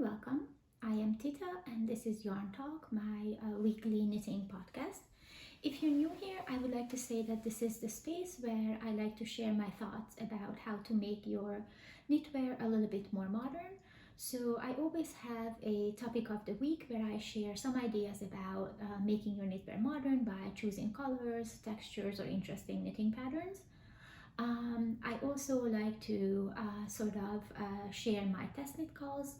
welcome. I am Tita, and this is Yarn Talk, my weekly knitting podcast. If you're new here, I would like to say that this is the space where I like to share my thoughts about how to make your knitwear a little bit more modern. So, I always have a topic of the week where I share some ideas about making your knitwear modern by choosing colors, textures, or interesting knitting patterns. I also like to share my test knit calls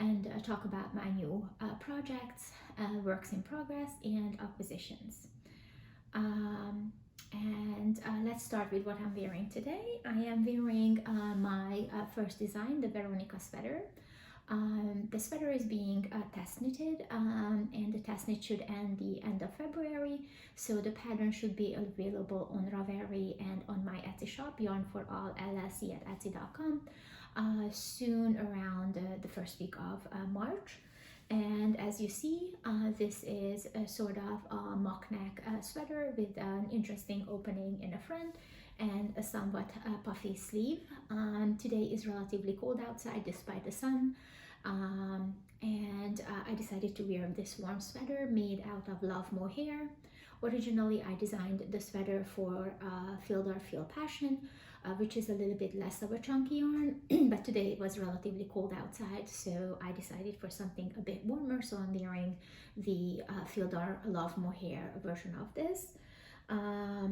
and talk about my new projects, works in progress, and acquisitions. Um, and let's start with what I'm wearing today. I am wearing my first design, the Veronica sweater. The sweater is being test knitted, and the test knit should end the end of February, so the pattern should be available on Ravelry and on my Etsy shop, Yarn for All LLC at Etsy.com, soon around the first week of March. And as you see, this is a sort of a mock neck sweater with an interesting opening in the front and a somewhat puffy sleeve. Today is relatively cold outside despite the sun, and I decided to wear this warm sweater made out of love mohair. Originally, I designed the sweater for Field Art Feel Passion, which is a little bit less of a chunky yarn, but today it was relatively cold outside, so I decided for something a bit warmer, so I'm wearing the Field Art Love Mohair version of this. I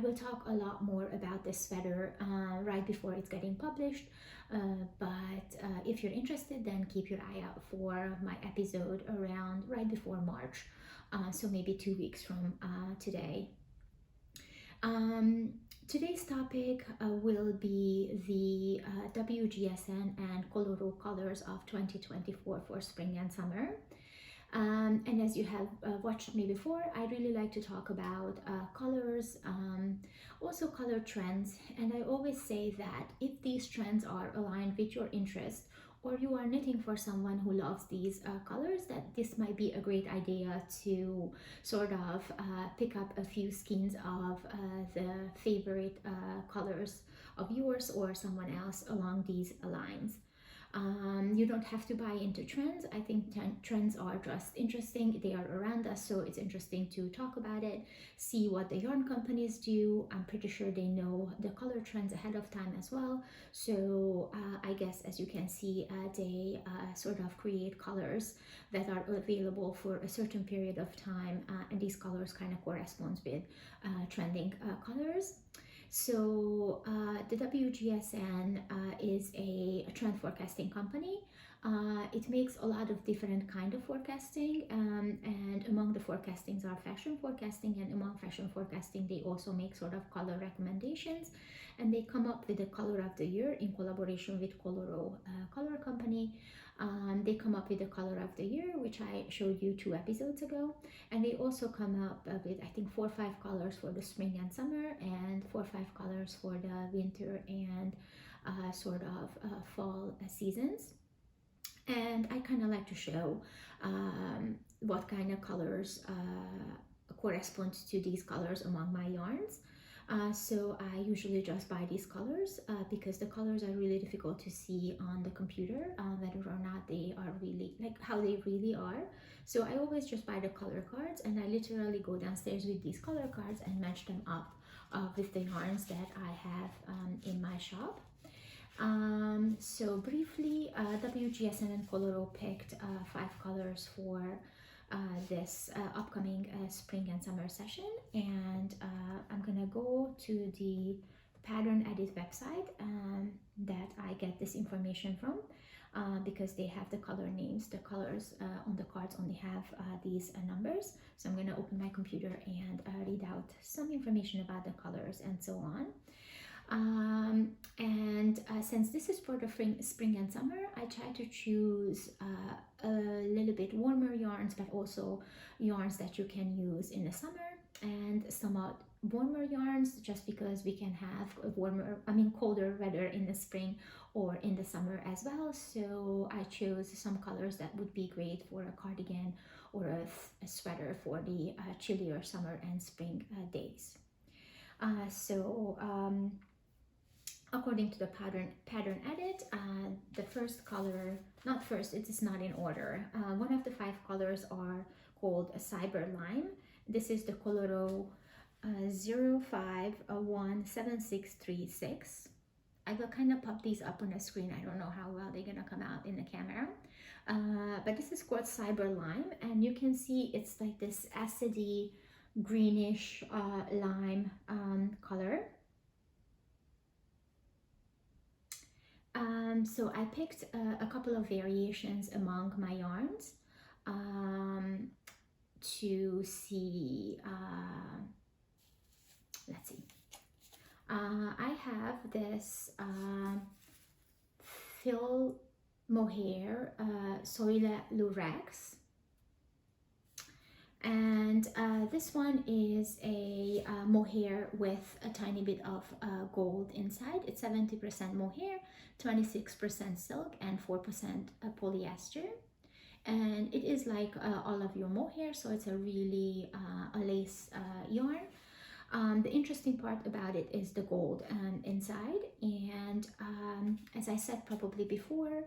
will talk a lot more about this sweater right before it's getting published. But if you're interested, then keep your eye out for my episode around right before March, so maybe 2 weeks from today. Today's topic will be the WGSN and Coloro colors of 2024 for spring and summer. And as you have watched me before, I really like to talk about colors, also color trends. And I always say that if these trends are aligned with your interest, or you are knitting for someone who loves these colors, that this might be a great idea to sort of pick up a few skeins of the favorite colors of yours or someone else along these lines. You don't have to buy into trends. I think trends are just interesting. They are around us, so it's interesting to talk about it, see what the yarn companies do. I'm pretty sure they know the color trends ahead of time as well. So I guess, as you can see, they sort of create colors that are available for a certain period of time, and these colors kind of correspond with trending colors. So the WGSN is a trend forecasting company. It makes a lot of different kind of forecasting, and among the forecastings are fashion forecasting, and among fashion forecasting they also make sort of color recommendations, and they come up with the color of the year in collaboration with Coloro Color Company. They come up with the color of the year, which I showed you 2 episodes ago, and they also come up with I think 4 or 5 colors for the spring and summer, and 4 or 5 colors for the winter and fall seasons. And I kind of like to show what kind of colors correspond to these colors among my yarns. So I usually just buy these colors because the colors are really difficult to see on the computer, whether or not they are really like how they really are. So I always just buy the color cards, and I literally go downstairs with these color cards and match them up with the yarns that I have in my shop. So briefly, WGSN and Coloro picked 5 colors for this upcoming spring and summer session, and I'm gonna go to the pattern edit website that I get this information from, because they have the color names. The colors on the cards only have these numbers, so I'm gonna open my computer and read out some information about the colors and so on. Since this is for the spring and summer, I try to choose a little bit warmer yarns, but also yarns that you can use in the summer, and somewhat warmer yarns just because we can have colder weather in the spring or in the summer as well. So I chose some colors that would be great for a cardigan or a sweater for the chillier summer and spring days. according to the pattern edit, the first color, not first, it is not in order. One of the 5 colors are called a Cyber Lime. This is the Coloro 05176636. I will kind of pop these up on the screen. I don't know how well they're gonna come out in the camera. But this is called Cyber Lime, and you can see it's like this acidy greenish lime color. So I picked a couple of variations among my yarns to see, let's see. I have this Phil Mohair Soila Lurex, and this one is a mohair with a tiny bit of gold inside. It's 70% mohair, 26% silk, and 4% polyester. And it is like all of your mohair, so it's a really a lace yarn. The interesting part about it is the gold inside, and as I said probably before,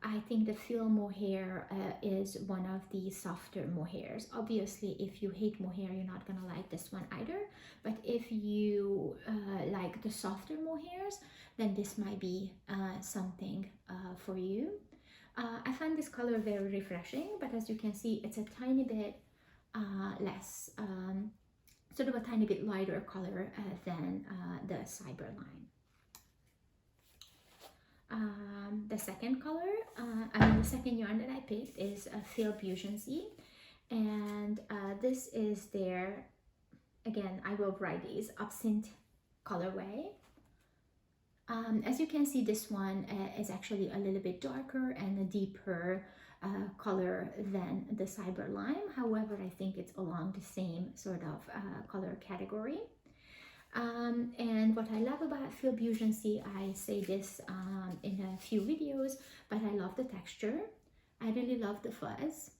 I think the Phil Mohair is one of the softer mohairs. Obviously, if you hate mohair, you're not gonna like this one either. But if you like the softer mohairs, then this might be something for you. I find this color very refreshing, but as you can see, it's a tiny bit less, sort of a tiny bit lighter color than the Cyber Lime. The second color, the second yarn that I picked is Phil Buoyancy, and this is their, again, I will write these, Absinthe colorway. As you can see, this one is actually a little bit darker and a deeper color than the Cyber Lime. However, I think it's along the same sort of color category. And what I love about Phil Buoyancy, I say this in a few videos, but I love the texture. I really love the fuzz.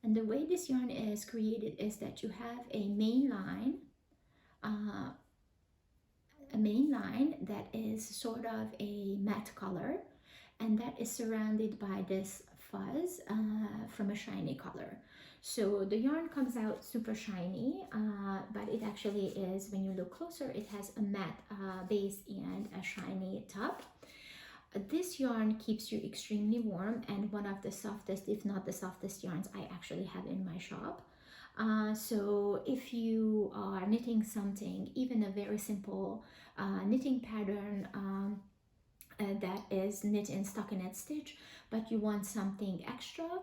And the way this yarn is created is that you have a main line that is sort of a matte color, and that is surrounded by this fuzz from a shiny color. So the yarn comes out super shiny, but it actually is, when you look closer, it has a matte base and a shiny top. This yarn keeps you extremely warm, and one of the softest, if not the softest yarns I actually have in my shop. So if you are knitting something, even a very simple knitting pattern that is knit in stockinette stitch, but you want something extra,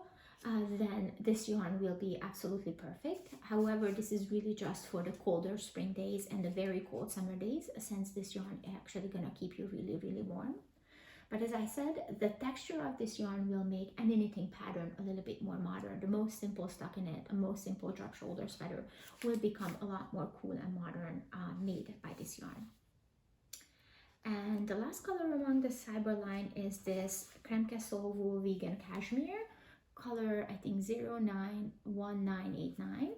then this yarn will be absolutely perfect. However, this is really just for the colder spring days and the very cold summer days, since this yarn is actually gonna keep you really, really warm. But as I said, the texture of this yarn will make any knitting pattern a little bit more modern. The most simple stockinette, the most simple drop shoulder sweater will become a lot more cool and modern made by this yarn. And the last color among the Cyber line is this Creme Castle Wool Vegan Cashmere, color I think 091989.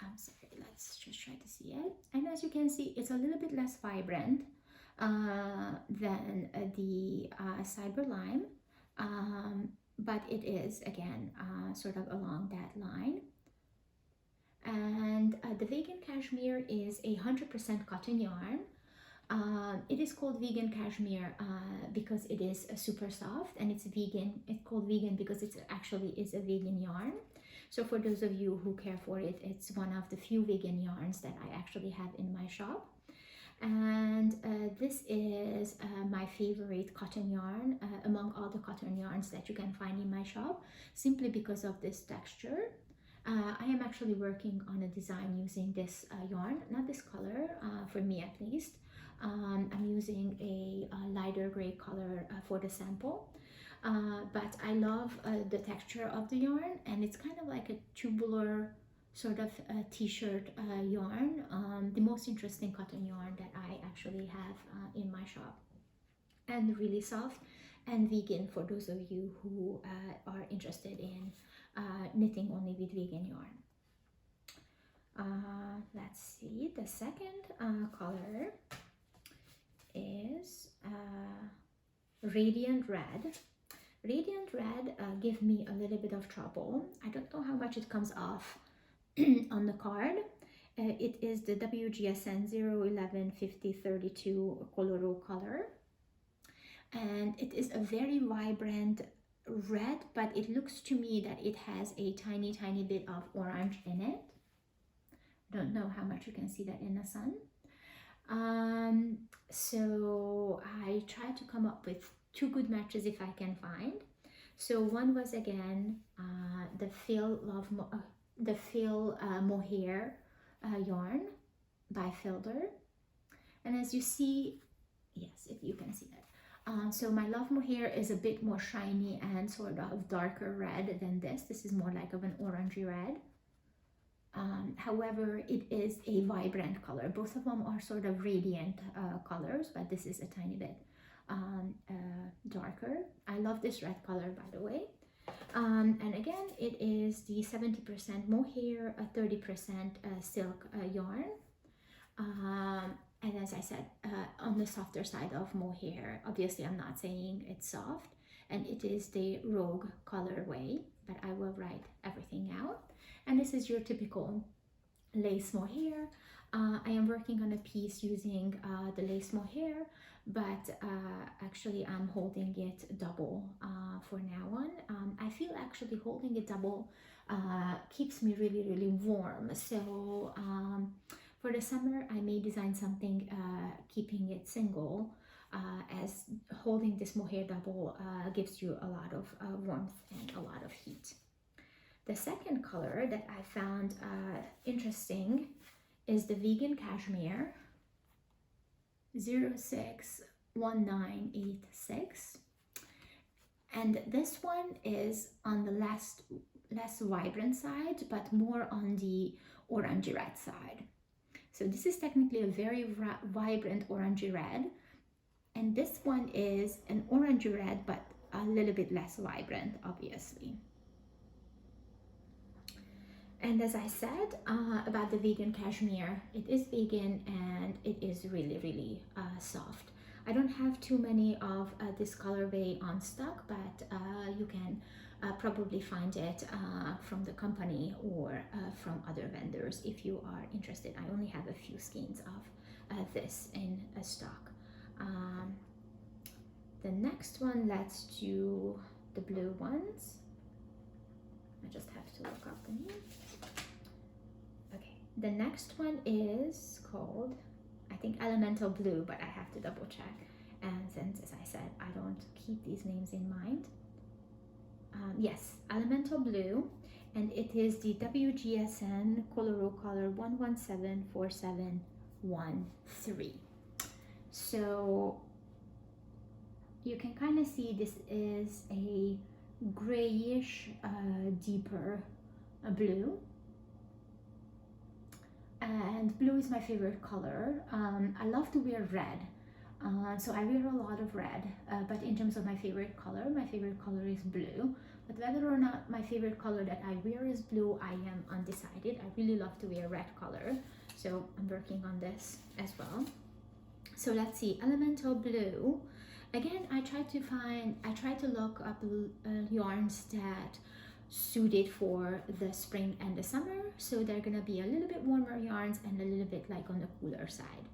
I'm sorry, let's just try to see it. And as you can see, it's a little bit less vibrant than the Cyber Lime, but it is again sort of along that line. And the Vegan Cashmere is 100% cotton yarn. It is called vegan cashmere because it is super soft, and it's vegan. It's called vegan because it actually is a vegan yarn. So for those of you who care for it, it's one of the few vegan yarns that I actually have in my shop. And this is my favorite cotton yarn among all the cotton yarns that you can find in my shop, simply because of this texture. I am actually working on a design using this yarn, not this color, for me at least. I'm using a lighter gray color for the sample, but I love the texture of the yarn, and it's kind of like a tubular sort of t-shirt yarn, the most interesting cotton yarn that I actually have in my shop, and really soft and vegan for those of you who are interested in knitting only with vegan yarn. Let's see, the second color is Radiant Red. Radiant Red give me a little bit of trouble. I don't know how much it comes off on the card. It is the WGSN 0115032 Coloro color. And it is a very vibrant red, but it looks to me that it has a tiny bit of orange in it. Don't know how much you can see that in the sun. So I tried to come up with two good matches if I can find. So one was again the Phil Mohair yarn by Fielder, and as you see, yes, if you can see that. So my Love Mohair is a bit more shiny and sort of darker red than this. This is more like of an orangey red. However, it is a vibrant color. Both of them are sort of radiant colors, but this is a tiny bit darker. I love this red color, by the way. And again, it is the 70% mohair, 30% silk yarn. And as I said, on the softer side of mohair. Obviously, I'm not saying it's soft, and it is the Rogue colorway, but I will write everything out. And this is your typical lace mohair. I am working on a piece using the lace mohair, but actually I'm holding it double for now on. I feel actually holding it double keeps me really warm. So for the summer, I may design something keeping it single, as holding this mohair double gives you a lot of warmth and a lot of heat. The second color that I found interesting is the Vegan Cashmere 061986. And this one is on the less vibrant side, but more on the orangey red side. So this is technically a very vibrant orangey red, and this one is an orangey red, but a little bit less vibrant, obviously. And as I said about the Vegan Cashmere, it is vegan and it is really soft. I don't have too many of this colorway on stock, but you can probably find it from the company or from other vendors if you are interested. I only have a few skeins of this in stock. The next one, let's do the blue ones. I just have to look up the name. Okay, the next one is called, I think, Elemental Blue, but I have to double check. And since, as I said, I don't keep these names in mind. Yes, Elemental Blue, and it is the WGSN Coloro color 11747113. So you can kind of see this is a grayish, deeper blue. And blue is my favorite color. I love to wear red. So I wear a lot of red, but in terms of my favorite color is blue. But whether or not my favorite color that I wear is blue, I am undecided. I really love to wear red color, so I'm working on this as well. So let's see, Elemental Blue. Again, I try to look up yarns that suited for the spring and the summer. So they're gonna be a little bit warmer yarns and a little bit like on the cooler side.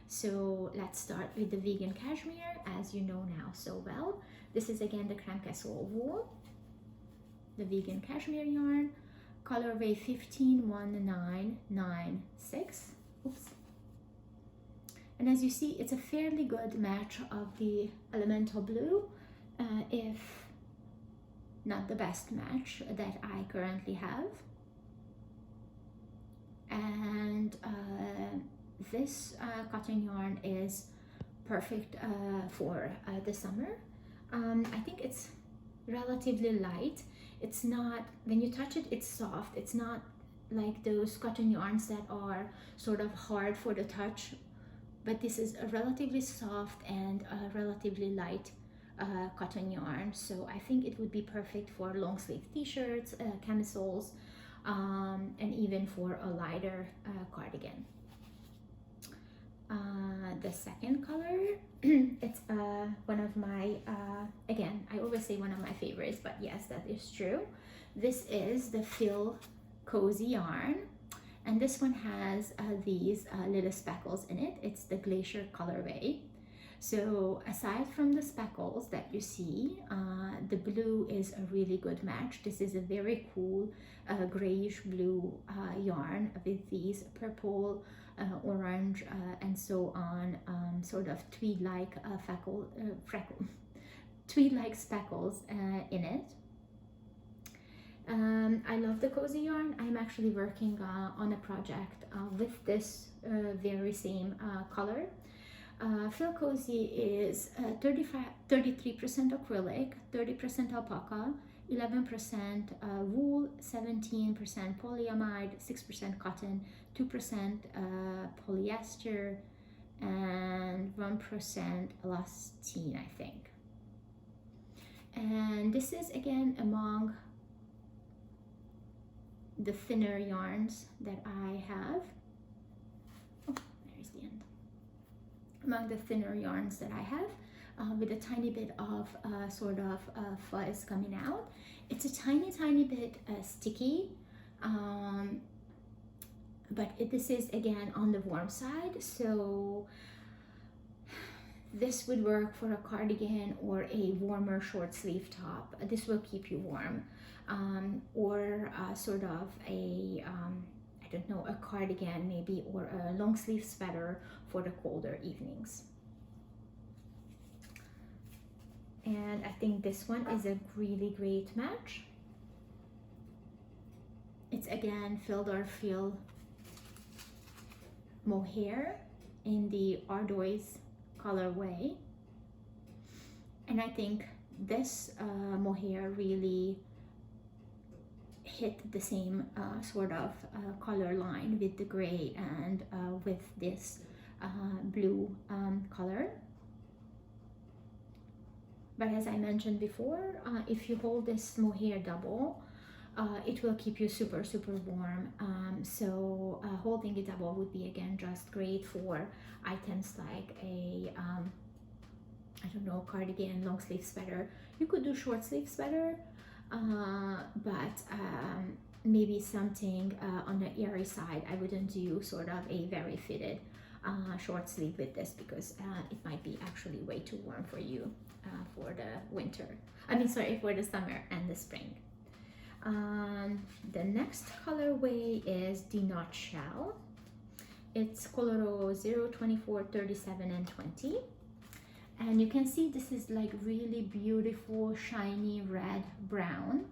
So let's start with the Vegan Cashmere, as you know now so well. This is again the Crème Casserole wool, the Vegan Cashmere yarn, colorway 151996. Oops. And as you see, it's a fairly good match of the Elemental Blue, if not the best match that I currently have. And this cotton yarn is perfect for the summer. I think it's relatively light. It's not, when you touch it, it's soft. It's not like those cotton yarns that are sort of hard for the touch, but this is a relatively soft and a relatively light cotton yarn. So I think it would be perfect for long sleeve t-shirts, camisoles, and even for a lighter cardigan. the second color. It's one of my, again, I always say one of my favorites, but yes, that is true. This is the Fill Cozy yarn, and this one has these little speckles in it. It's the Glacier colorway. So aside from the speckles that you see, the blue is a really good match. This is a very cool grayish blue yarn with these purple, orange, and so on, sort of tweed-like tweed-like speckles in it. I love the cozy yarn. I'm actually working on a project with this very same color. Fill Cozy is 33% acrylic, 30% alpaca, 11% wool, 17% polyamide, 6% cotton, 2% polyester, and 1% elastane, I think. And this is again among the thinner yarns that I have. Oh, there's the end. Among the thinner yarns that I have, with a tiny bit of sort of fuzz coming out. It's a tiny bit sticky, but this is again on the warm side, so this would work for a cardigan or a warmer short sleeve top. This will keep you warm, or sort of a I don't know, a cardigan maybe, or a long sleeve sweater for the colder evenings. And I think this one is a really great match. It's again Philadelphia mohair in the Ardoise colorway, and I think this mohair really hit the same sort of color line with the gray and with this blue color. But as I mentioned before, if you hold this mohair double, it will keep you super warm. So holding it double would be again just great for items like a I don't know, cardigan, long sleeve sweater. You could do short sleeve sweater, but maybe something on the airy side. I wouldn't do sort of a very fitted short sleeve with this, because it might be actually way too warm for you for the winter. I mean, sorry, for the summer and the spring. The next colorway is the Nutshell. It's Coloro 0, 24, 37, and 20. And you can see this is like really beautiful, shiny red brown.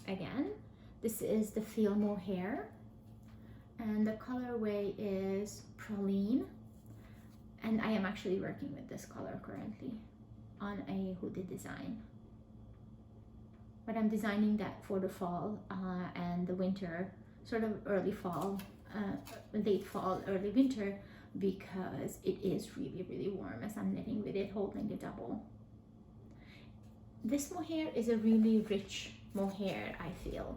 Again, this is the Feel Mohair, and the colorway is Praline. And I am actually working with this color currently on a hoodie design. But I'm designing that for the fall and the winter, sort of early fall, late fall, early winter, because it is really warm as I'm knitting with it, holding it double. This mohair is a really rich mohair, I feel.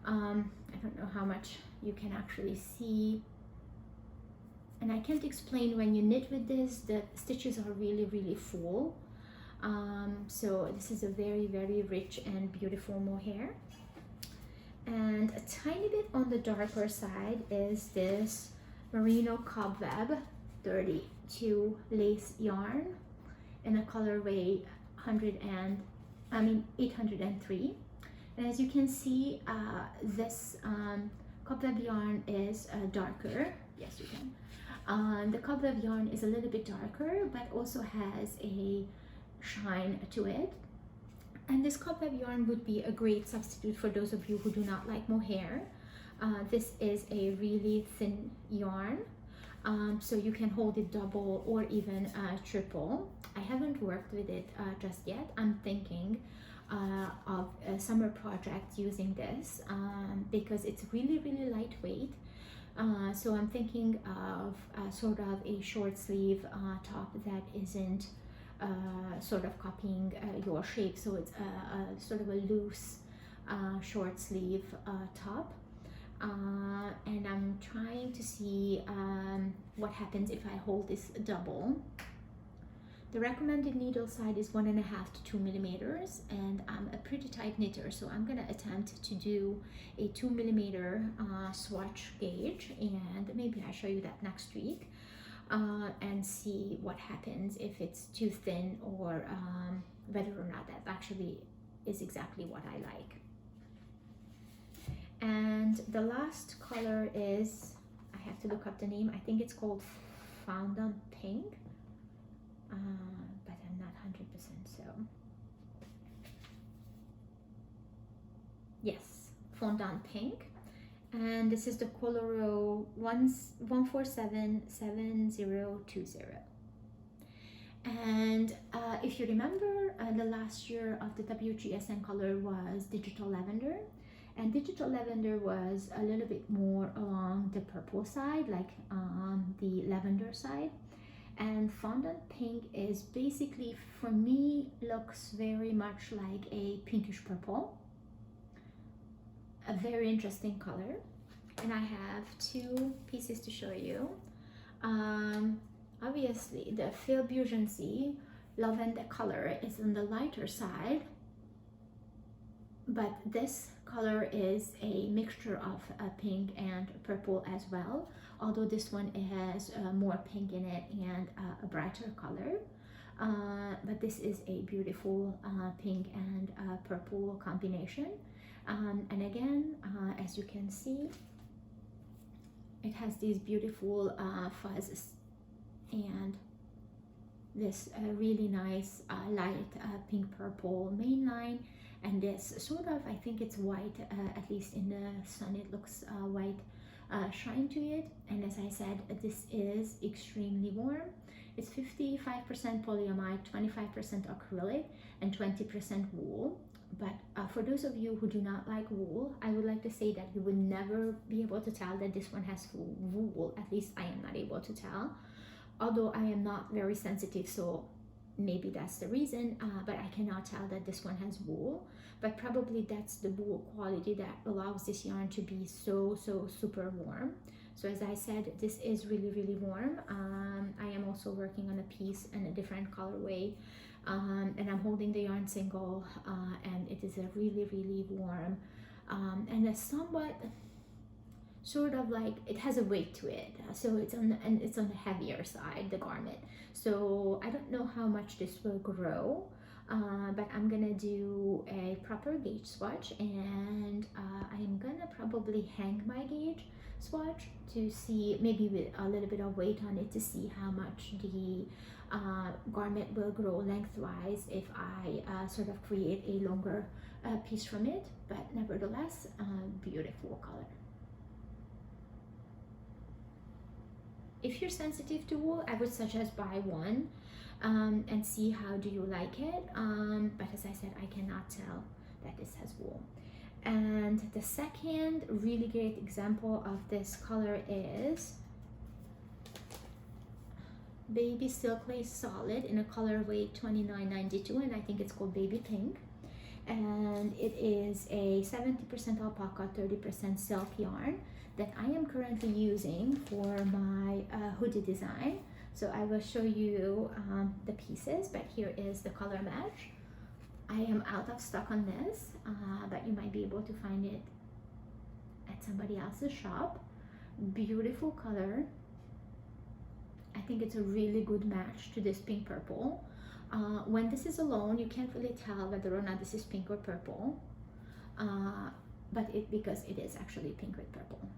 I don't know how much you can actually see, and I can't explain. When you knit with this, the stitches are really full. So this is a very rich and beautiful mohair. And a tiny bit on the darker side is this Merino Cobweb 32 lace yarn in a colorway 803. And as you can see, this cobweb yarn is darker. Yes, you can. The cobweb yarn is a little bit darker, but also has a shine to it. And this cobweb yarn would be a great substitute for those of you who do not like mohair. This is a really thin yarn, so you can hold it double or even triple. I haven't worked with it just yet. I'm thinking of a summer project using this because it's really lightweight. So I'm thinking of sort of a short sleeve top that isn't sort of copying your shape, so it's a sort of a loose short sleeve top. and I'm trying to see what happens if I hold this double. The recommended needle side is 1.5 to 2 millimeters, and I'm a pretty tight knitter, so I'm gonna attempt to do a 2 millimeter swatch gauge, and maybe I'll show you that next week, and see what happens if it's too thin, or whether or not that actually is exactly what I like. And the last color is, I have to look up the name, I think it's called Fondant Pink. But I'm not 100% so. Yes, Fondant Pink. And this is the Coloro 1477020. And if you remember, the last year of the WGSN color was Digital Lavender. And Digital Lavender was a little bit more along the purple side, like on the lavender side. And Fondant Pink is basically, for me, looks very much like a pinkish purple. A very interesting color. And I have two pieces to show you. Obviously, the Phil Bugency Lavender color is on the lighter side, but this color is a mixture of pink and purple as well, although this one has more pink in it and a brighter color, but this is a beautiful pink and purple combination, and again, as you can see, it has these beautiful fuzzes and this really nice light pink purple main line, and this sort of, I think it's white, at least in the sun it looks white shine to it. And as I said, this is extremely warm. It's 55% polyamide, 25% acrylic, and 20% wool. But for those of you who do not like wool, I would like to say that you would never be able to tell that this one has wool. At least I am not able to tell, although I am not very sensitive, so maybe that's the reason, but I cannot tell that this one has wool. But probably that's the wool quality that allows this yarn to be so super warm. So as I said, this is really warm. I am also working on a piece in a different colorway, and I'm holding the yarn single, and it is a really warm, and a somewhat sort of like, it has a weight to it, so it's on the heavier side, the garment. So I don't know how much this will grow, but I'm gonna do a proper gauge swatch, and I'm gonna probably hang my gauge swatch to see, maybe with a little bit of weight on it, to see how much the garment will grow lengthwise if I sort of create a longer piece from it. But nevertheless, beautiful color. If you're sensitive to wool, I would suggest buy one and see how do you like it. But as I said, I cannot tell that this has wool. And the second really great example of this color is Baby Silk Lace Solid in a colorway 2992, and I think it's called Baby Pink. And it is a 70% alpaca, 30% silk yarn that I am currently using for my hoodie design. So I will show you the pieces, but here is the color match. I am out of stock on this, but you might be able to find it at somebody else's shop. Beautiful color. I think it's a really good match to this pink purple. When this is alone, you can't really tell whether or not this is pink or purple, but because it is actually pink with purple.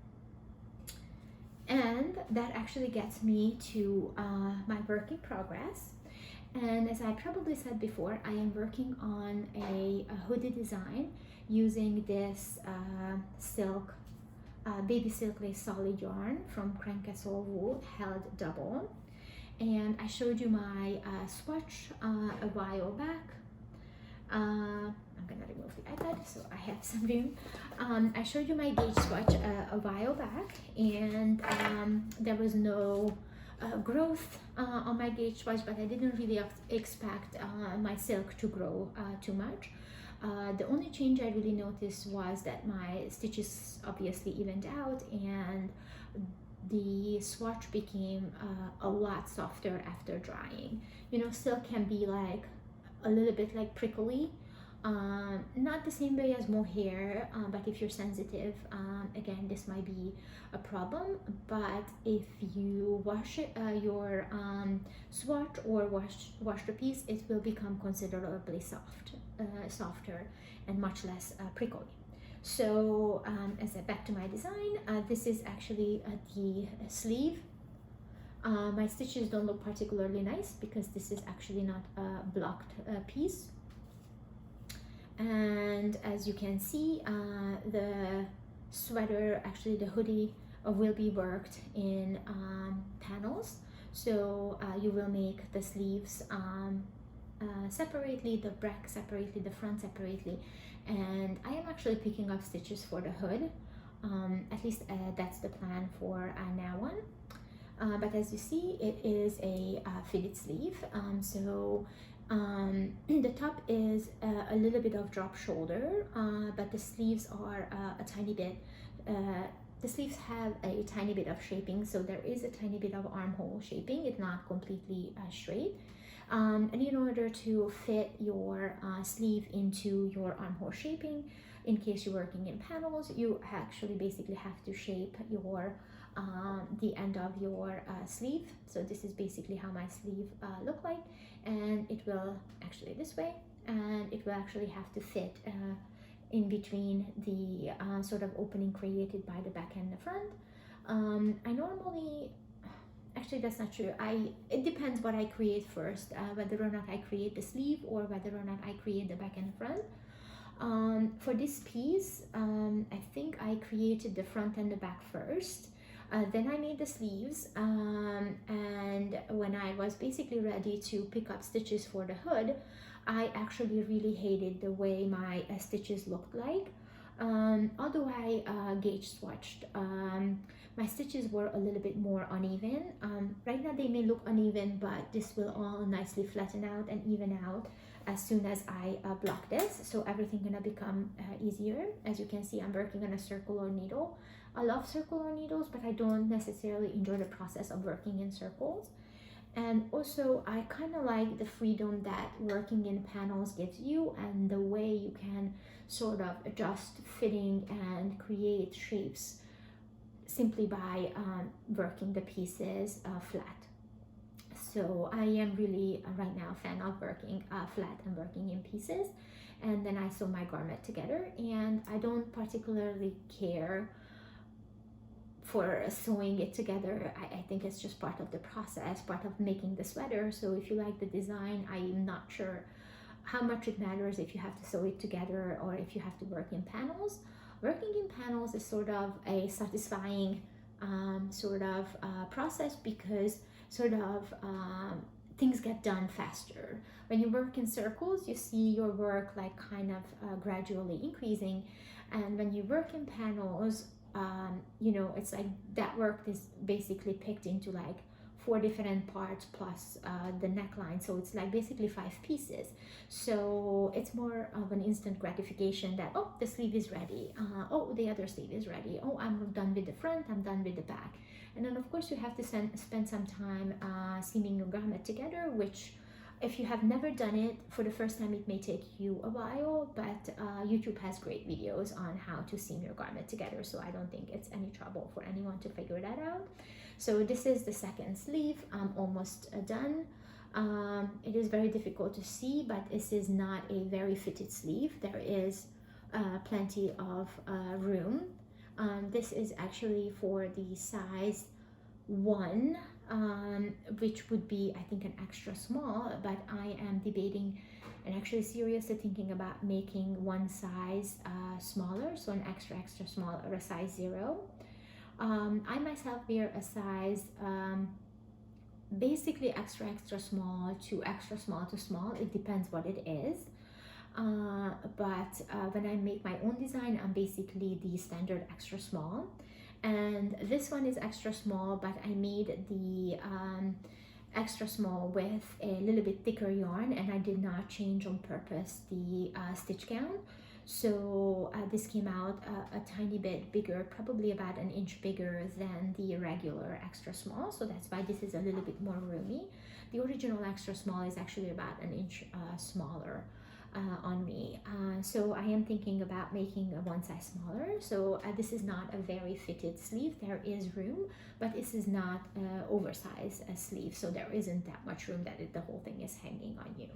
And that actually gets me to my work in progress. And as I probably said before, I am working on a hoodie design using this silk, Baby Silk Lace Solid yarn from Crankcastle Wool, held double. And I showed you my swatch a while back. I'm gonna remove the iPad so I have some room. I showed you my gauge swatch a while back, and there was no growth on my gauge swatch, but I didn't really expect my silk to grow too much. The only change I really noticed was that my stitches obviously evened out, and the swatch became a lot softer after drying. You know, silk can be like a little bit like prickly, not the same way as mohair, but if you're sensitive, again, this might be a problem. But if you wash it, your swatch or wash the piece, it will become considerably softer and much less prickly. So back to my design, this is actually the sleeve. My stitches don't look particularly nice because this is actually not a blocked piece. And as you can see, the sweater, actually the hoodie, will be worked in panels. So you will make the sleeves separately, the back separately, the front separately. And I am actually picking up stitches for the hood. At least that's the plan for now one. But as you see, it is a fitted sleeve. The top is a little bit of drop shoulder, but the sleeves are a tiny bit, the sleeves have a tiny bit of shaping, so there is a tiny bit of armhole shaping. It's not completely straight. And in order to fit your sleeve into your armhole shaping, in case you're working in panels, you actually basically have to shape your the end of your sleeve. So this is basically how my sleeve look like, and it will actually this way, and it will actually have to fit in between the sort of opening created by the back and the front. I normally, actually that's not true, it depends what I create first, whether or not I create the sleeve or whether or not I create the back and front. For this piece, I think I created the front and the back first. Then I made the sleeves, and when I was basically ready to pick up stitches for the hood, I actually really hated the way my stitches looked like. Although I gauge swatched, my stitches were a little bit more uneven. Right now they may look uneven, but this will all nicely flatten out and even out as soon as I block this, so everything gonna become easier. As you can see, I'm working on a circular needle. I love circular needles, but I don't necessarily enjoy the process of working in circles. And also, I kind of like the freedom that working in panels gives you, and the way you can sort of adjust fitting and create shapes simply by working the pieces flat. So I am really right now a fan of working flat and working in pieces, and then I sew my garment together. And I don't particularly care for sewing it together. I think it's just part of the process, part of making the sweater. So if you like the design, I'm not sure how much it matters if you have to sew it together or if you have to work in panels. Working in panels is sort of a satisfying process, because things get done faster. When you work in circles, you see your work like kind of gradually increasing, and when you work in panels, it's like that work is basically picked into like 4 different parts plus the neckline, so it's like basically 5 pieces. So it's more of an instant gratification that, oh, the sleeve is ready, oh, the other sleeve is ready, oh, I'm done with the front, I'm done with the back. And then of course you have to spend some time seaming your garment together, which if you have never done it for the first time, it may take you a while, but YouTube has great videos on how to seam your garment together, so I don't think it's any trouble for anyone to figure that out. So this is the second sleeve. I'm almost done. It is very difficult to see, but this is not a very fitted sleeve. There is plenty of room. This is actually for the size 1, which would be, I think, an extra small, but I am debating and actually seriously thinking about making one size smaller, so an extra small, or a size 0. I myself wear a size basically extra small to small. It depends what it is. But when I make my own design, I'm basically the standard extra small. And this one is extra small, but I made the extra small with a little bit thicker yarn, and I did not change on purpose the stitch count. So this came out a tiny bit bigger, probably about an inch bigger than the regular extra small. So that's why this is a little bit more roomy. The original extra small is actually about an inch smaller on me. So I am thinking about making one size smaller. So this is not a very fitted sleeve. There is room, but this is not oversized sleeve. So there isn't that much room that the whole thing is hanging on you.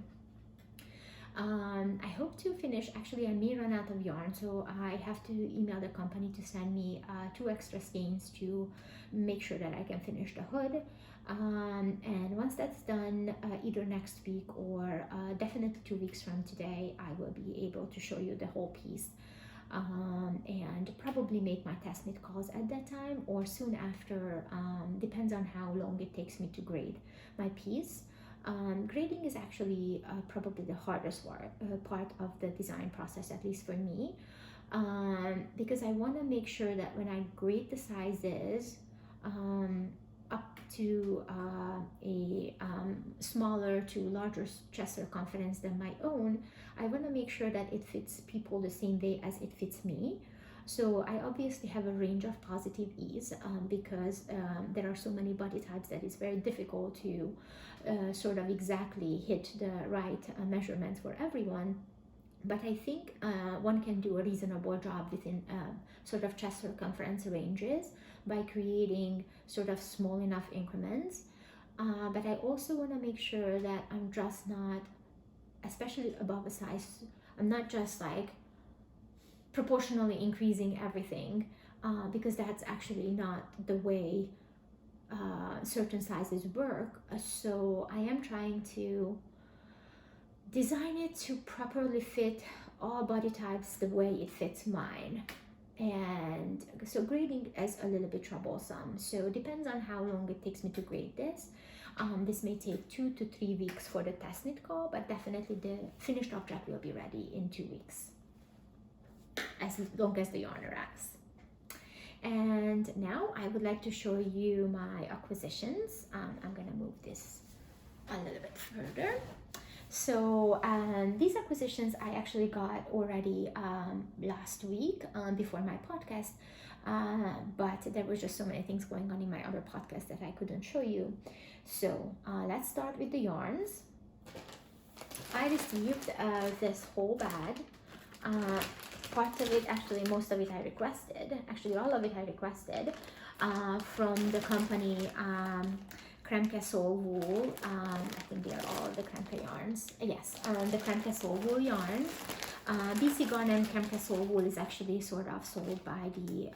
I hope to finish, actually I may run out of yarn, so I have to email the company to send me 2 extra skeins to make sure that I can finish the hood. And once that's done, either next week or definitely 2 weeks from today, I will be able to show you the whole piece. And probably make my test knit calls at that time or soon after, depends on how long it takes me to grade my piece. Grading is actually probably the hardest part of the design process, at least for me, because I want to make sure that when I grade the sizes up to a smaller to larger chest circumference than my own, I want to make sure that it fits people the same way as it fits me. So I obviously have a range of positive ease because there are so many body types that it's very difficult to sort of exactly hit the right measurements for everyone. But I think one can do a reasonable job within sort of chest circumference ranges by creating sort of small enough increments. But I also want to make sure that I'm just not, especially above a size, I'm not just like proportionally increasing everything because that's actually not the way certain sizes work. So I am trying to design it to properly fit all body types the way it fits mine. And so grading is a little bit troublesome. So it depends on how long it takes me to grade this. This may take 2 to 3 weeks for the test knit call, but definitely the finished object will be ready in 2 weeks, as long as the yarn arrives. And now I would like to show you my acquisitions. I'm gonna move this a little bit further. So these acquisitions I actually got already last week before my podcast, but there were just so many things going on in my other podcast that I couldn't show you. So let's start with the yarns. I received this whole bag. Part of it, actually most of it I requested, actually all of it I requested from the company Kremke Soul Wool. I think they are all the Kremke yarns. Yes, the Kremke Soul Wool yarn. BC Garn and Kremke Soul Wool is actually sort of sold by the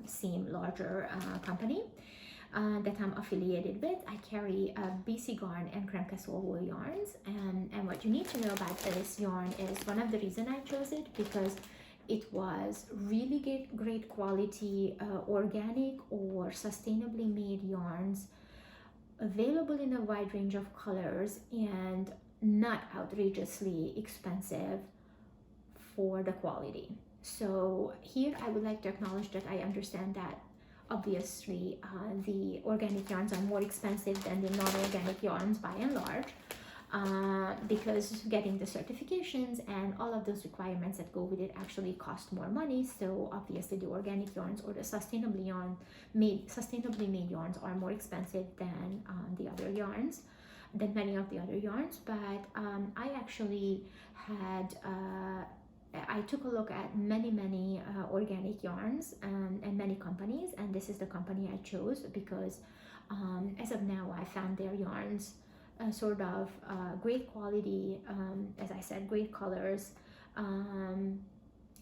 same larger company that I'm affiliated with. I carry BC Garn and Kremke Soul Wool yarns, and what you need to know about this yarn is one of the reasons I chose it because it was really great quality, organic or sustainably made yarns, available in a wide range of colors and not outrageously expensive for the quality. So here I would like to acknowledge that I understand that obviously the organic yarns are more expensive than the non-organic yarns by and large. Because getting the certifications and all of those requirements that go with it actually cost more money. So obviously the organic yarns or the sustainably made yarns are more expensive than than many of the other yarns. But I actually had I took a look at many organic yarns and many companies, and this is the company I chose because as of now I found their yarns sort of great quality, as I said, great colors.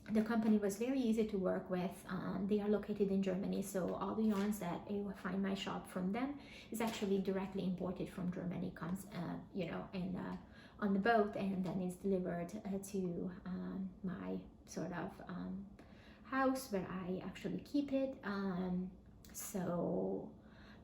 The company was very easy to work with. They are located in Germany, so all the yarns that you will find my shop from them is actually directly imported from Germany, comes on the boat, and then is delivered to my sort of house where I actually keep it. So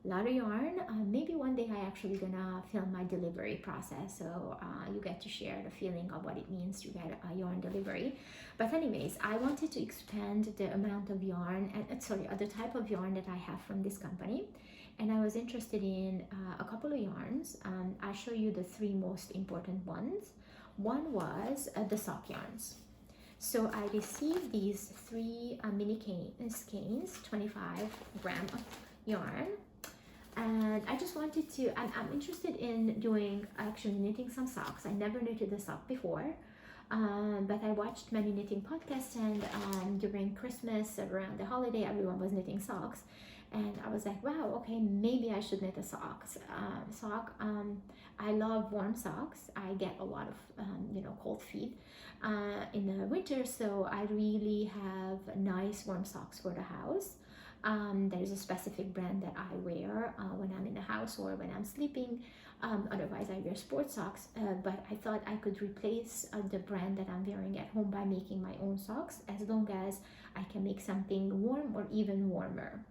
a lot of yarn. Maybe one day I actually gonna film my delivery process, so you get to share the feeling of what it means to get a yarn delivery. But anyways, I wanted to expand the amount of yarn and the type of yarn that I have from this company, and I was interested in a couple of yarns. I'll show you the three most important ones. One was the sock yarns. So I received these three mini skeins, 25-gram yarn, and I just wanted to, I'm interested in doing, actually knitting some socks. I never knitted a sock before, but I watched many knitting podcasts, and during Christmas, around the holiday, everyone was knitting socks, and I was like, wow, okay, maybe I should knit a sock. I love warm socks. I get a lot of cold feet in the winter, so I really have nice warm socks for the house. There's a specific brand that I wear when I'm in the house or when I'm sleeping. Otherwise, I wear sports socks, but I thought I could replace the brand that I'm wearing at home by making my own socks, as long as I can make something warm or even warmer.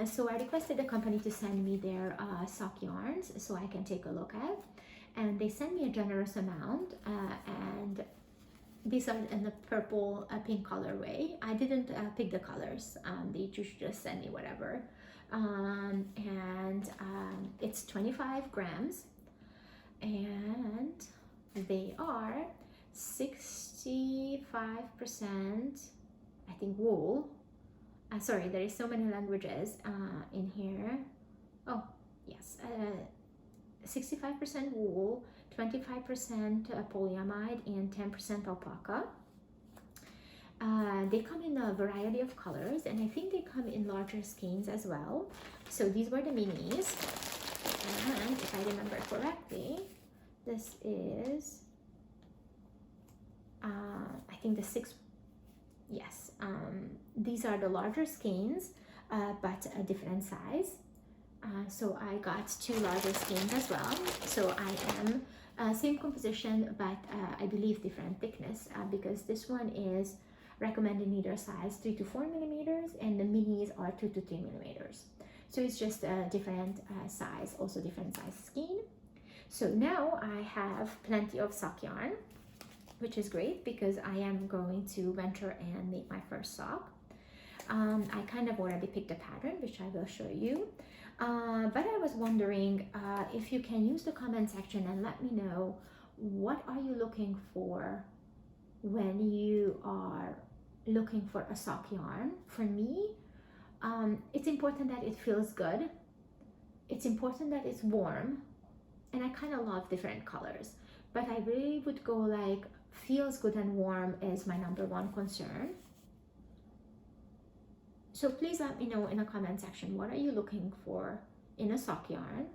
So I requested the company to send me their sock yarns so I can take a look at, and they sent me a generous amount, and these are in the purple pink colorway. I didn't pick the colors. They just send me whatever, and it's 25 grams, and they are 65%, I think, wool. Sorry, there is so many languages in here. Oh, yes. 65% wool, 25% polyamide, and 10% alpaca. They come in a variety of colors, and I think they come in larger skeins as well. So these were the minis, and if I remember correctly, this is, I think the six. Yes, these are the larger skeins, but a different size. So I got two larger skeins as well. So I am same composition, but I believe different thickness, because this one is recommended needle size 3 to 4 millimeters, and the minis are 2 to 3 millimeters. So it's just a different size, also different size skein. So now I have plenty of sock yarn, which is great because I am going to venture and make my first sock. I kind of already picked a pattern, which I will show you. But I was wondering if you can use the comment section and let me know, what are you looking for when you are looking for a sock yarn? For me, it's important that it feels good. It's important that it's warm, and I kind of love different colors, but I really would go like feels good and warm is my number one concern. So please let me know in the comment section, what are you looking for in a sock yarn?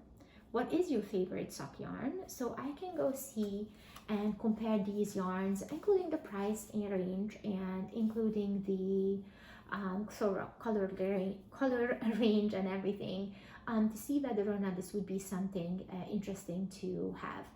What is your favorite sock yarn? So I can go see and compare these yarns, including the price and range, and including the color range and everything, to see whether or not this would be something interesting to have.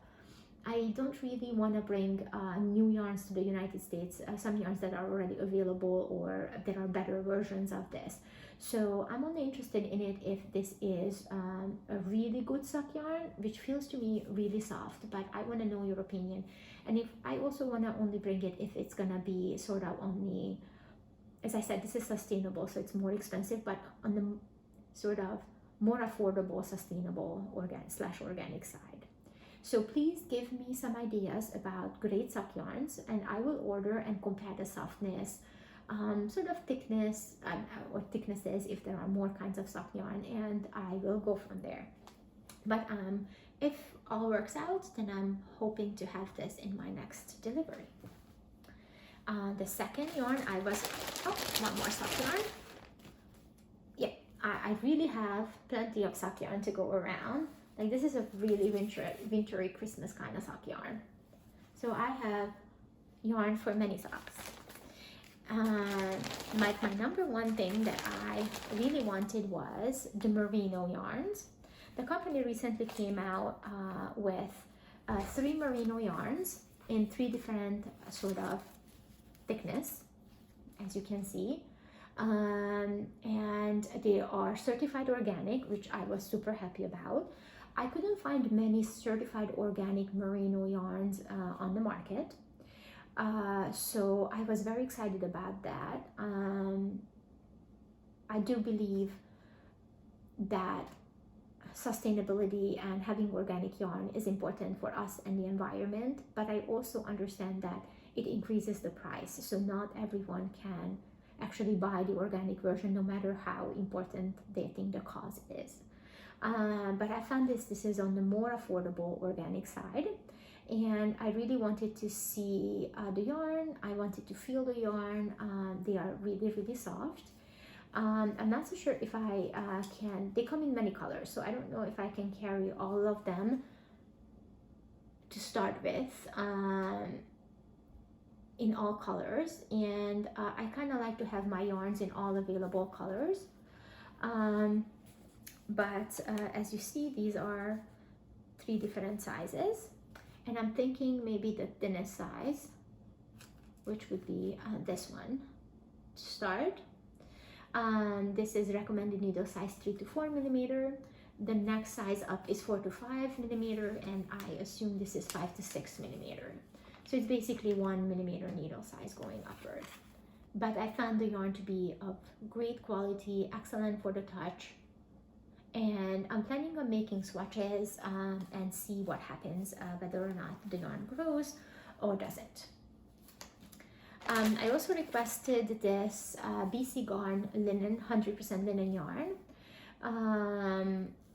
I don't really want to bring new yarns to the United States, some yarns that are already available or there are better versions of this. So I'm only interested in it if this is a really good sock yarn, which feels to me really soft, but I want to know your opinion. And if I also want to only bring it if it's going to be sort of only, as I said, this is sustainable, so it's more expensive, but on the sort of more affordable, sustainable organic side. So please give me some ideas about great sock yarns, and I will order and compare the softness, sort of thickness, or thicknesses if there are more kinds of sock yarn, and I will go from there. But if all works out, then I'm hoping to have this in my next delivery. The second yarn one more sock yarn. Yeah, I really have plenty of sock yarn to go around. Like, this is a really wintry Christmas kind of sock yarn. So I have yarn for many socks. My number one thing that I really wanted was the merino yarns. The company recently came out with 3 merino yarns in 3 different sort of thickness, as you can see. And they are certified organic, which I was super happy about. I couldn't find many certified organic merino yarns on the market, so I was very excited about that. I do believe that sustainability and having organic yarn is important for us and the environment, but I also understand that it increases the price. So not everyone can actually buy the organic version, no matter how important they think the cause is. But I found this is on the more affordable organic side, and I really wanted to see the yarn. I wanted to feel the yarn. They are really, really soft. I'm not so sure if I can, they come in many colors, so I don't know if I can carry all of them to start with in all colors, and I kind of like to have my yarns in all available colors. But as you see, these are 3 different sizes, and I'm thinking maybe the thinnest size, which would be this one to start. This is recommended needle size 3 to 4 millimeter. The next size up is 4 to 5 millimeter, and I assume this is 5 to 6 millimeter. So it's basically 1 millimeter needle size going upward. But I found the yarn to be of great quality, excellent for the touch, and I'm planning on making swatches and see what happens, whether or not the yarn grows or doesn't. I also requested this BC Garn linen, 100% linen yarn.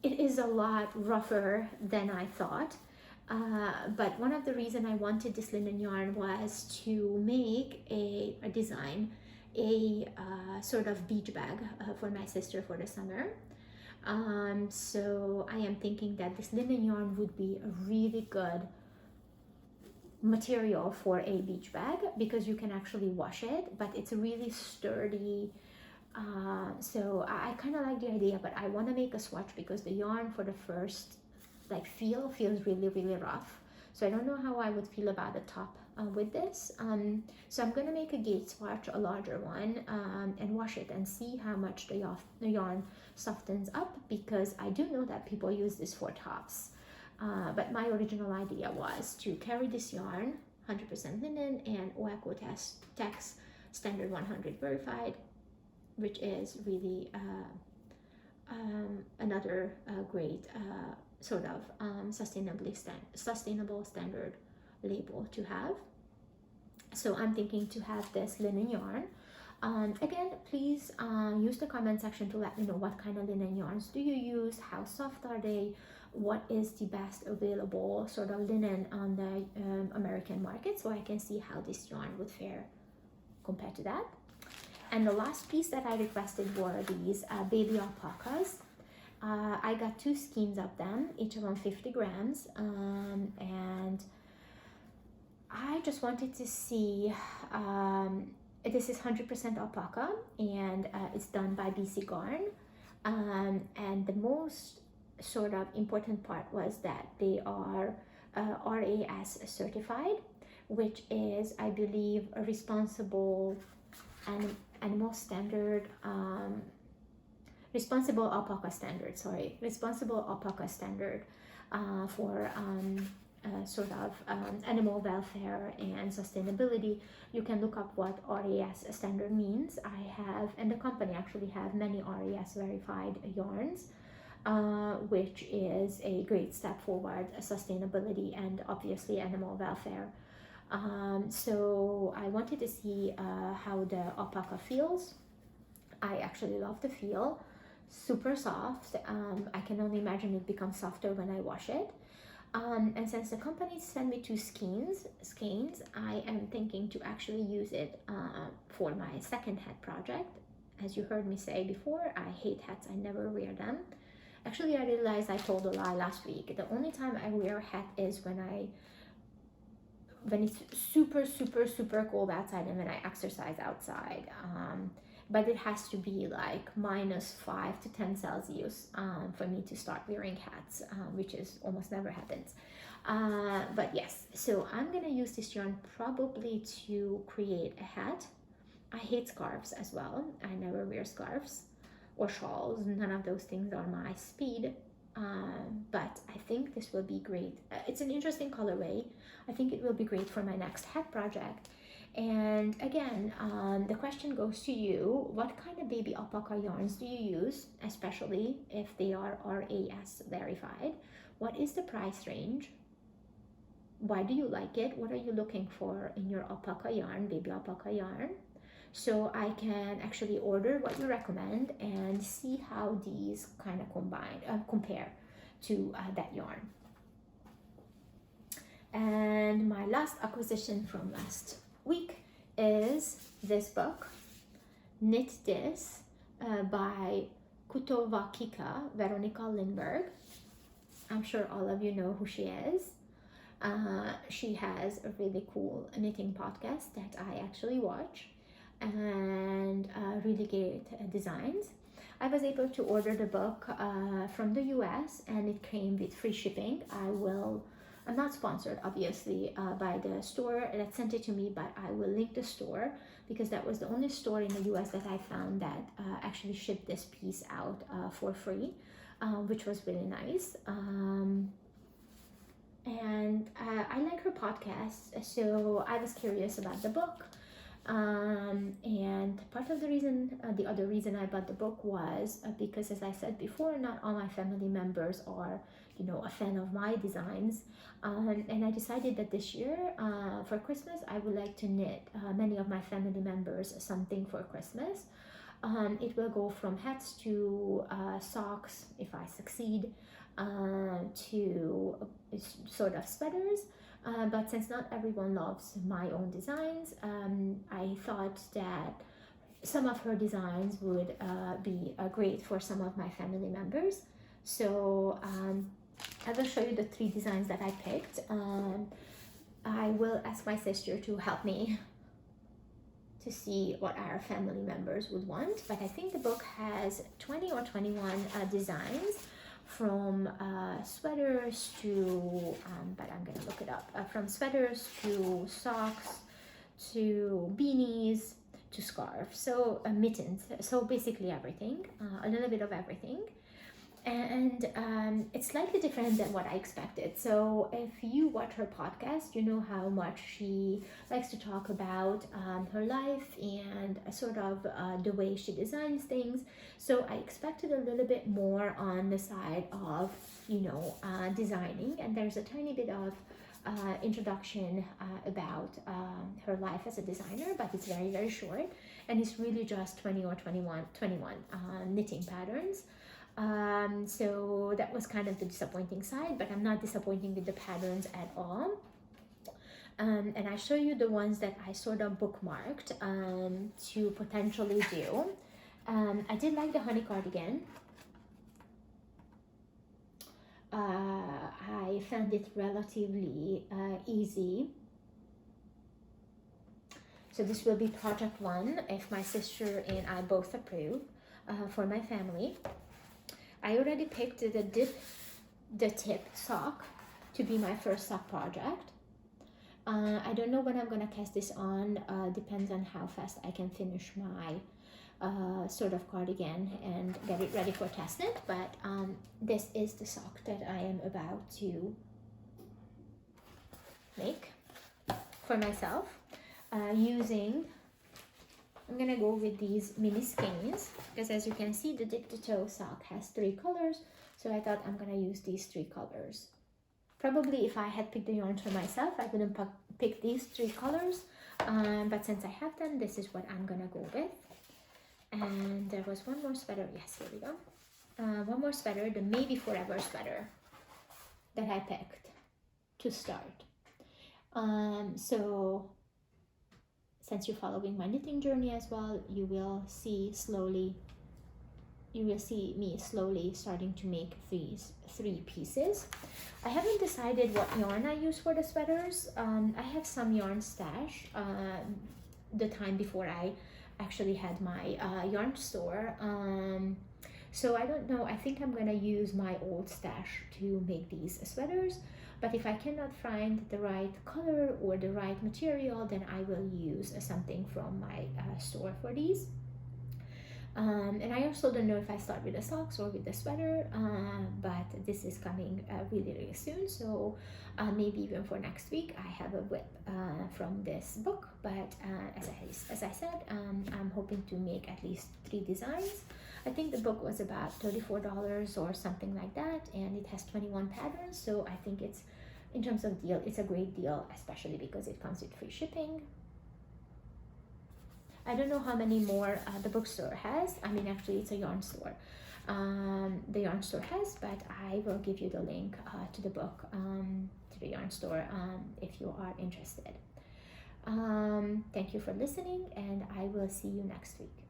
It is a lot rougher than I thought, but one of the reasons I wanted this linen yarn was to make a design, a sort of beach bag for my sister for the summer. So I am thinking that this linen yarn would be a really good material for a beach bag because you can actually wash it, but it's really sturdy. So I kind of like the idea, but I want to make a swatch because the yarn for the first feels really, really rough. So I don't know how I would feel about the top with this. So I'm going to make a gauge swatch, a larger one, and wash it and see how much the yarn softens up, because I do know that people use this for tops. But my original idea was to carry this yarn, 100% linen and OECO-TEX standard 100 verified, which is really another great sort of sustainable standard label to have. So I'm thinking to have this linen yarn. Again, please use the comment section to let me know what kind of linen yarns do you use, how soft are they, what is the best available sort of linen on the American market, so I can see how this yarn would fare compared to that. And the last piece that I requested were these baby alpacas. I got 2 skeins of them, each around 50 grams, and I just wanted to see, this is 100% alpaca, and it's done by BC Garn, and the most sort of important part was that they are RAS certified, which is, I believe, a responsible animal standard, responsible alpaca standard for sort of animal welfare and sustainability. You can look up what RAS standard means. I have, and the company actually have many RAS verified yarns, which is a great step forward, sustainability and obviously animal welfare. So I wanted to see how the alpaca feels. I actually love the feel, super soft. I can only imagine it becomes softer when I wash it. And since the company sent me 2 skeins, I am thinking to actually use it for my second hat project. As you heard me say before, I hate hats, I never wear them. Actually, I realized I told a lie last week. The only time I wear a hat is when it's super, super, super cold outside and when I exercise outside. But it has to be like -5 to 10 Celsius for me to start wearing hats, which is almost never happens. But yes, so I'm gonna use this yarn probably to create a hat. I hate scarves as well. I never wear scarves or shawls. None of those things are my speed. But I think this will be great. It's an interesting colorway. I think it will be great for my next hat project. And again, the question goes to you: what kind of baby alpaca yarns do you use, especially if they are RAS verified? What is the price range? Why do you like it? What are you looking for in your alpaca yarn, baby alpaca yarn? So I can actually order what you recommend and see how these kind of compare to that yarn. And my last acquisition from last week is this book, Knit This, by Kutowakika Veronica Lindberg. I'm sure all of you know who she is. She has a really cool knitting podcast that I actually watch, and really great designs. I was able to order the book from the US, and it came with free shipping. I'm not sponsored, obviously, by the store that sent it to me, but I will link the store because that was the only store in the US that I found that actually shipped this piece out for free, which was really nice. And I like her podcast, so I was curious about the book. And part of the reason, the other reason I bought the book was because, as I said before, not all my family members are, a fan of my designs. And I decided that this year, for Christmas, I would like to knit many of my family members something for Christmas. It will go from hats to socks, if I succeed, to sort of sweaters. But since not everyone loves my own designs, I thought that some of her designs would be great for some of my family members. So I will show you the 3 designs that I picked. I will ask my sister to help me to see what our family members would want, but I think the book has 20 or 21 designs, from sweaters to, but I'm gonna look it up, from sweaters to socks to beanies to scarves, so mittens, so basically everything, a little bit of everything. And it's slightly different than what I expected. So if you watch her podcast, you know how much she likes to talk about her life and sort of the way she designs things. So I expected a little bit more on the side of, designing. And there's a tiny bit of introduction about her life as a designer, but it's very, very short. And it's really just 20 or 21 knitting patterns. So that was kind of the disappointing side, but I'm not disappointing with the patterns at all. And I show you the ones that I sort of bookmarked to potentially do. I did like the honey cardigan. I found it relatively easy. So this will be project 1 if my sister and I both approve for my family. I already picked the tip sock to be my first sock project. I don't know when I'm gonna cast this on, depends on how fast I can finish my sort of cardigan and get it ready for testnet, but this is the sock that I am about to make for myself I'm gonna go with these mini skeins because, as you can see, the dip to toe sock has 3 colors, so I thought I'm gonna use these 3 colors. Probably if I had picked the yarns for myself, I wouldn't pick these 3 colors, but since I have them, this is what I'm gonna go with. And there was one more sweater. Yes, here we go. One more sweater, the Maybe Forever sweater that I picked to start. So since you're following my knitting journey as well, you will see me slowly starting to make these 3 pieces. I haven't decided what yarn I use for the sweaters. I have some yarn stash the time before I actually had my yarn store. So I don't know, I think I'm gonna use my old stash to make these sweaters. But if I cannot find the right color or the right material, then I will use something from my store for these. And I also don't know if I start with the socks or with the sweater, but this is coming really, really soon. So maybe even for next week, I have a whip from this book. But as I said, I'm hoping to make at least 3 designs. I think the book was about $34 or something like that, and it has 21 patterns. So I think it's, in terms of deal, it's a great deal, especially because it comes with free shipping. I don't know how many more the bookstore has. I mean, actually, it's a yarn store. The yarn store has, but I will give you the link to the book, to the yarn store, if you are interested. Thank you for listening, and I will see you next week.